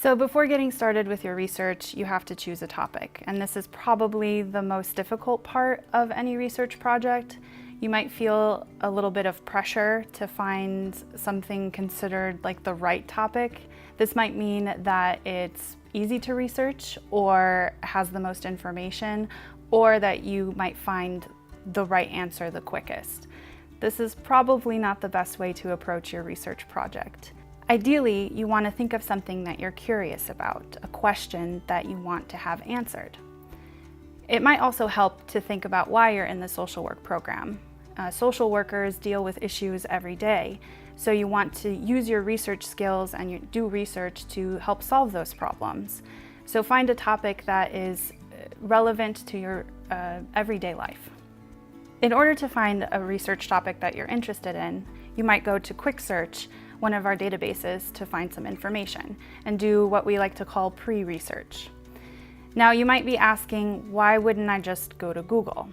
So before getting started with your research, you have to choose a topic, and this is probably the most difficult part of any research project. You might feel a little bit of pressure to find something considered like the right topic. This might mean that it's easy to research or has the most information, or that you might find the right answer the quickest. This is probably not the best way to approach your research project. Ideally, you want to think of something that you're curious about, a question that you want to have answered. It might also help to think about why you're in the social work program. Social workers deal with issues every day, so you want to use your research skills and you do research to help solve those problems. So find a topic that is relevant to your everyday life. In order to find a research topic that you're interested in, you might go to Quick Search, one of our databases, to find some information and do what we like to call pre-research. Now you might be asking, why wouldn't I just go to Google?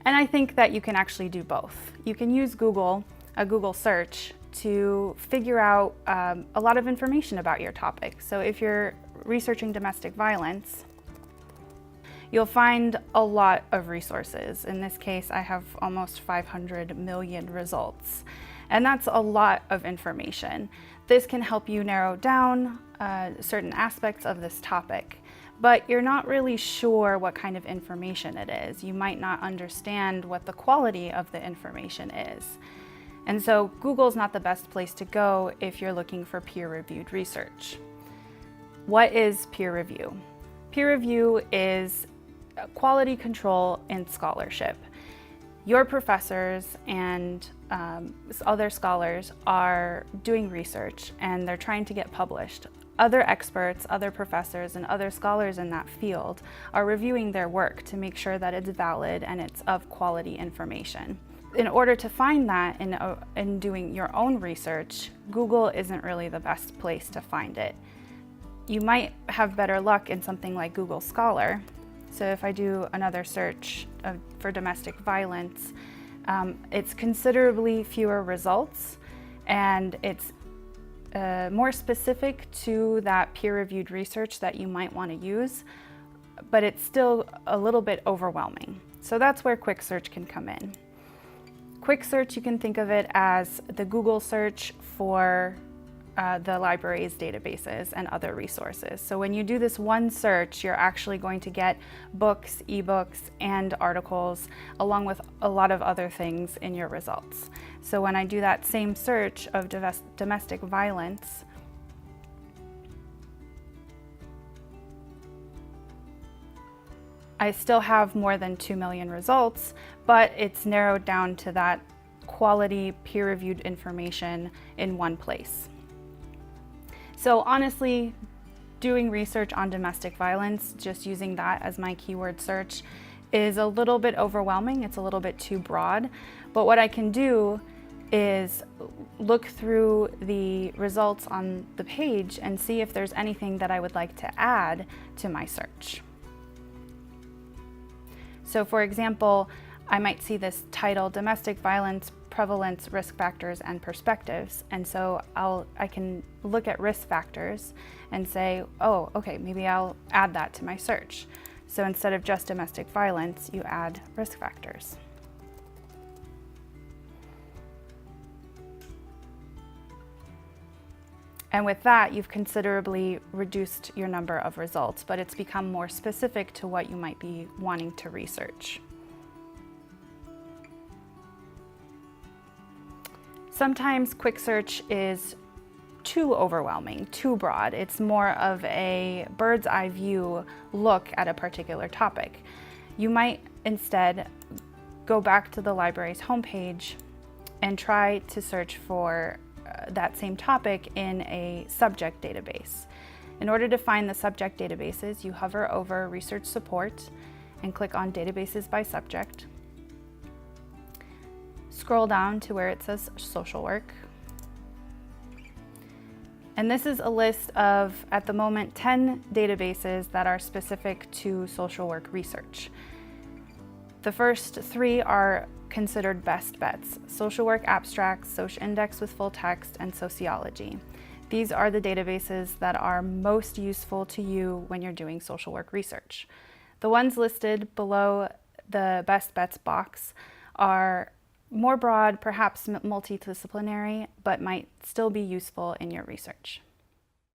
And I think that you can actually do both. You can use a Google search, to figure out a lot of information about your topic. So if you're researching domestic violence, you'll find a lot of resources. In this case, I have almost 500 million results. And that's a lot of information. This can help you narrow down certain aspects of this topic, but you're not really sure what kind of information it is. You might not understand what the quality of the information is. And so Google's not the best place to go if you're looking for peer-reviewed research. What is peer review? Peer review is quality control in scholarship. Your professors and other scholars are doing research and they're trying to get published. Other experts, other professors, and other scholars in that field are reviewing their work to make sure that it's valid and it's of quality information. In order to find that in doing your own research, Google isn't really the best place to find it. You might have better luck in something like Google Scholar. So if I do another search for domestic violence, it's considerably fewer results, and it's more specific to that peer-reviewed research that you might want to use, but it's still a little bit overwhelming. So that's where Quick Search can come in. Quick Search, you can think of it as the Google search for the library's databases and other resources. So when you do this one search, you're actually going to get books, ebooks, and articles, along with a lot of other things in your results. So when I do that same search of domestic violence, I still have more than 2 million results, but it's narrowed down to that quality peer-reviewed information in one place. So honestly, doing research on domestic violence, just using that as my keyword search, is a little bit overwhelming. It's a little bit too broad. But what I can do is look through the results on the page and see if there's anything that I would like to add to my search. So for example, I might see this title, Domestic Violence Prevalence, Risk Factors, and Perspectives. And so I can look at risk factors and say, oh, okay, maybe I'll add that to my search. So instead of just domestic violence, you add risk factors. And with that, you've considerably reduced your number of results, but it's become more specific to what you might be wanting to research. Sometimes Quick Search is too overwhelming, too broad. It's more of a bird's eye view look at a particular topic. You might instead go back to the library's homepage and try to search for that same topic in a subject database. In order to find the subject databases, you hover over Research Support and click on Databases by Subject. Scroll down to where it says Social Work. And this is a list of, at the moment, 10 databases that are specific to social work research. The first 3 are considered best bets: Social Work Abstracts, Social Index with Full Text, and Sociology. These are the databases that are most useful to you when you're doing social work research. The ones listed below the best bets box are more broad, perhaps multidisciplinary, but might still be useful in your research.